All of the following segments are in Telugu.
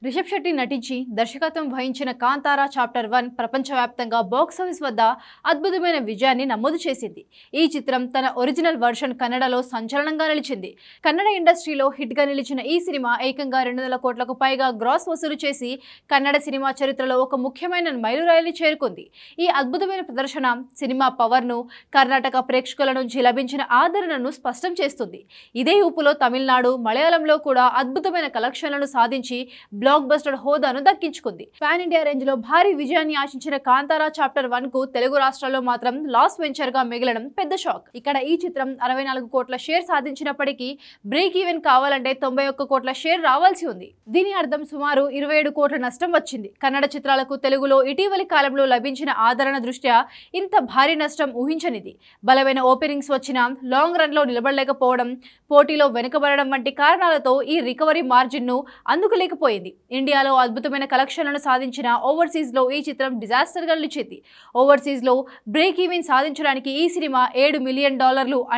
రిషబ్ శెట్టి నటించి దర్శకత్వం వహించిన కాంతారా చాప్టర్ 1 ప్రపంచవ్యాప్తంగా బాక్స్ ఆఫీస్ వద్ద అద్భుతమైన విజయాన్ని నమోదు చేసింది. ఈ చిత్రం తన ఒరిజినల్ వర్షన్ కన్నడలో సంచలనంగా నిలిచింది. కన్నడ ఇండస్ట్రీలో హిట్ గా నిలిచిన ఈ సినిమా ఏకంగా 200 కోట్లకు పైగా గ్రాస్ వసూలు చేసి కన్నడ సినిమా చరిత్రలో ఒక ముఖ్యమైన మైలురాయిని చేరుకుంది. ఈ అద్భుతమైన ప్రదర్శన సినిమా పవర్ ను, కర్ణాటక ప్రేక్షకుల నుంచి లభించిన ఆదరణను స్పష్టం చేస్తుంది. ఇదే ఊపులో తమిళనాడు, మలయాళంలో కూడా అద్భుతమైన కలెక్షన్లను సాధించి బ్లాక్ బస్టర్ హోదాను దక్కించుకుంది. పాన్ ఇండియా రేంజ్ లో భారీ విజయాన్ని ఆశించిన కాంతారా చాప్టర్ 1 కు తెలుగు రాష్ట్రాల్లో మాత్రం లాస్ వెంచర్ గా మిగలడం పెద్ద షాక్. ఇక్కడ ఈ చిత్రం 64 కోట్ల షేర్ సాధించినప్పటికీ బ్రేక్ ఈవెన్ కావాలంటే 91 కోట్ల షేర్ రావాల్సి ఉంది. దీని అర్థం సుమారు 27 కోట్ల నష్టం వచ్చింది. కన్నడ చిత్రాలకు తెలుగులో ఇటీవలి కాలంలో లభించిన ఆదరణ దృష్ట్యా ఇంత భారీ నష్టం ఊహించనిది. బలమైన ఓపెనింగ్స్ వచ్చినా లాంగ్ రన్ లో నిలబడలేకపోవడం, పోటీలో వెనుకబడడం వంటి కారణాలతో ఈ రికవరీ మార్జిన్ ను అందుకోలేకపోయింది. ఇండియాలో అద్భుతమైన కలెక్షన్లను సాధించిన ఓవర్సీస్ లో ఈ చిత్రం డిజాస్టర్ గా నిలిచింది. ఓవర్సీస్ లో బ్రేక్ ఈవెన్ సాధించడానికి ఈ సినిమా $7 మిలియన్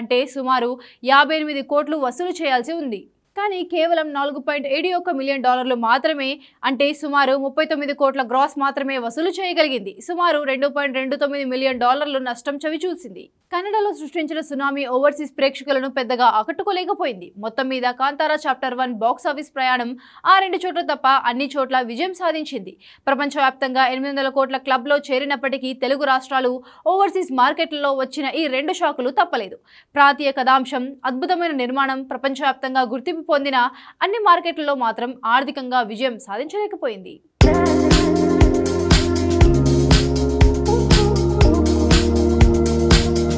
అంటే సుమారు 58 కోట్లు వసూలు చేయాల్సి ఉంది. కానీ కేవలం $4.71 మిలియన్ మాత్రమే, అంటే సుమారు 39 కోట్ల గ్రాస్ మాత్రమే వసూలు చేయగలిగింది. సుమారు $2.29 మిలియన్ నష్టం చవిచూసింది. కన్నడలో సృష్టించిన సునామీ ఓవర్సీస్ ప్రేక్షకులను పెద్దగా ఆకట్టుకోలేకపోయింది. మొత్తం మీద కాంతారా చాప్టర్ 1 బాక్స్ ఆఫీస్ ప్రయాణం ఆ 2 చోట్ల తప్ప అన్ని చోట్ల విజయం సాధించింది. ప్రపంచవ్యాప్తంగా 800 కోట్ల క్లబ్ లో చేరినప్పటికీ తెలుగు రాష్ట్రాలు, ఓవర్సీస్ మార్కెట్లలో వచ్చిన ఈ 2 షాకులు తప్పలేదు. ప్రాంతీయ కథాంశం, అద్భుతమైన నిర్మాణం ప్రపంచవ్యాప్తంగా గుర్తింపు పొందిన అన్ని మార్కెట్లలో మాత్రం ఆర్థికంగా విజయం సాధించలేకపోయింది.